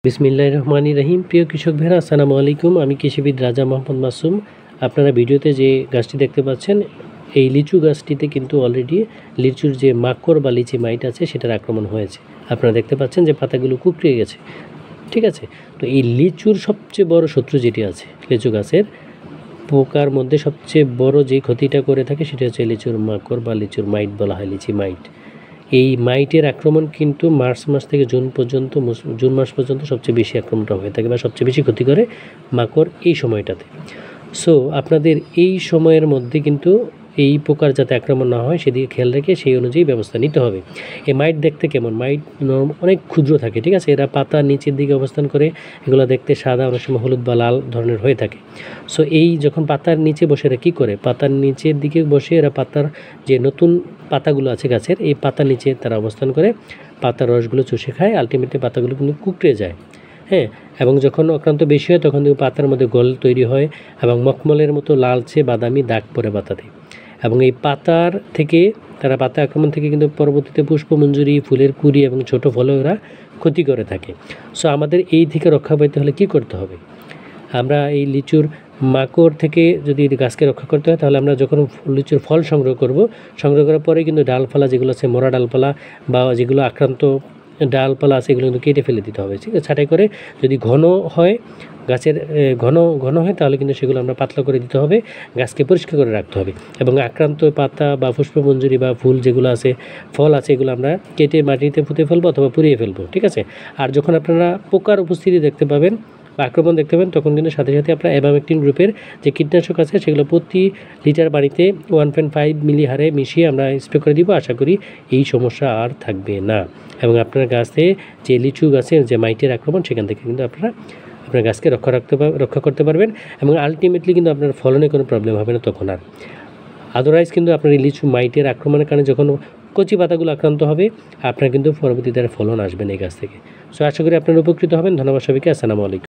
বিসমিল্লাহির রহমানির রহিম। প্রিয় কৃষক ভাইরা, আসসালামু আলাইকুম। আমি কৃষিবিদ রাজা মোহাম্মদ মাসুম। আপনারা ভিডিওতে যে গাছটি দেখতে পাচ্ছেন, এই লিচু গাছটিতে কিন্তু অলরেডি লিচুর যে মাকড় বা লিচি মাইট আছে সেটার আক্রমণ হয়েছে। আপনারা দেখতে পাচ্ছেন যে পাতাগুলো কুঁকড়িয়ে গেছে, ঠিক আছে। তো এই লিচুর সবচেয়ে বড় শত্রু যেটি আছে, লিচু গাছের পোকার মধ্যে সবচেয়ে বড় যে ক্ষতিটা করে থাকে সেটা হচ্ছে লিচুর মাকড় বা লিচুর মাইট বলা হয়, লিচি মাইট। এই মাইটের আক্রমণ কিন্তু মার্চ মাস থেকে জুন মাস পর্যন্ত সবচেয়ে বেশি আক্রমণটা হয়ে থাকে বা সবচেয়ে বেশি ক্ষতি করে মাকড় এই সময়টাতে। সো আপনাদের এই সময়ের মধ্যে কিন্তু এই পোকার যাতে আক্রমণ না হয় সেদিকে খেয়াল রেখে সেই অনুযায়ী ব্যবস্থা নিতে হবে। এই মাইট দেখতে কেমন? মাইট অনেক ক্ষুদ্র থাকে, ঠিক আছে। এরা পাতার নিচের দিকে অবস্থান করে, এগুলো দেখতে সাদা, অনেক সময় হলুদ বা লাল ধরনের হয়ে থাকে। সো এই যখন পাতার নিচে বসে এরা কী করে, পাতার নিচের দিকে বসে এরা পাতার যে নতুন পাতাগুলো আছে গাছের, এই পাতার নিচে তারা অবস্থান করে পাতার রসগুলো চুষে খায়। আলটিমেটলি পাতাগুলো কিন্তু কুঁকড়ে যায়, হ্যাঁ। এবং যখন আক্রান্ত বেশি হয় তখন কিন্তু পাতার মধ্যে গল তৈরি হয় এবং মখমলের মতো লালচে বাদামি দাগ পড়ে পাতাতে। এবং এই পাতার থেকে তারা পাতা আক্রমণ থেকে কিন্তু পরবর্তীতে পুষ্পমঞ্জুরি, ফুলের কুঁড়ি এবং ছোট ফলে ওরা ক্ষতি করে থাকে। সো আমাদের এই থেকে রক্ষা পেতে হলে কী করতে হবে? আমরা এই লিচুর মাকড় থেকে যদি গাছকে রক্ষা করতে হয়, তাহলে আমরা যখন লিচুর ফল সংগ্রহ করার পরে কিন্তু ডালপালা যেগুলো আছে, মরা ডালপালা বা যেগুলো আক্রান্ত ডালপালা আছে, এগুলো কিন্তু কেটে ফেলে দিতে হবে, ঠিক আছে। ছাঁটাই করে যদি ঘন হয়, গাছের ঘন হয়, তাহলে কিন্তু সেগুলো আমরা পাতলা করে দিতে হবে, গাছকে পরিষ্কার করে রাখতে হবে। এবং আক্রান্ত পাতা বা পুষ্পমঞ্জুরি বা ফুল যেগুলো আছে, ফল আছে, এগুলো আমরা কেটে মাটিতে পুঁতে ফেলবো অথবা পুড়িয়ে ফেলবো, ঠিক আছে। আর যখন আপনারা পোকার উপস্থিতি দেখতে পাবেন বা আক্রমণ দেখতে পাবেন, তখন কিন্তু সাথে সাথে আপনার অ্যাবামেকটিন গ্রুপের যে কীটনাশক আছে সেগুলো প্রতি লিটার পানিতে 1.5 মিলি হারে মিশিয়ে আমরা স্প্রে করে দিব। আশা করি এই সমস্যা আর থাকবে না। এবং আপনার গাছে যে লিচু গাছের যে মাইটের আক্রমণ, সেখান থেকে কিন্তু আপনার গাছকে রক্ষা করতে পারবেন এবং আলটিমেটলি কিন্তু আপনার ফলনে কোনো প্রবলেম হবে না তখন আর। আদারওয়াইজ কিন্তু আপনার এই লিচু মাইটের আক্রমণের কারণে যখন কচি পাতাগুলো আক্রান্ত হবে, আপনার কিন্তু পরবর্তীতে ফলন আসবে না এই গাছ থেকে। সো আশা করি আপনারা উপকৃত হবেন। ধন্যবাদ সবাইকে। আসসালামু আলাইকুম।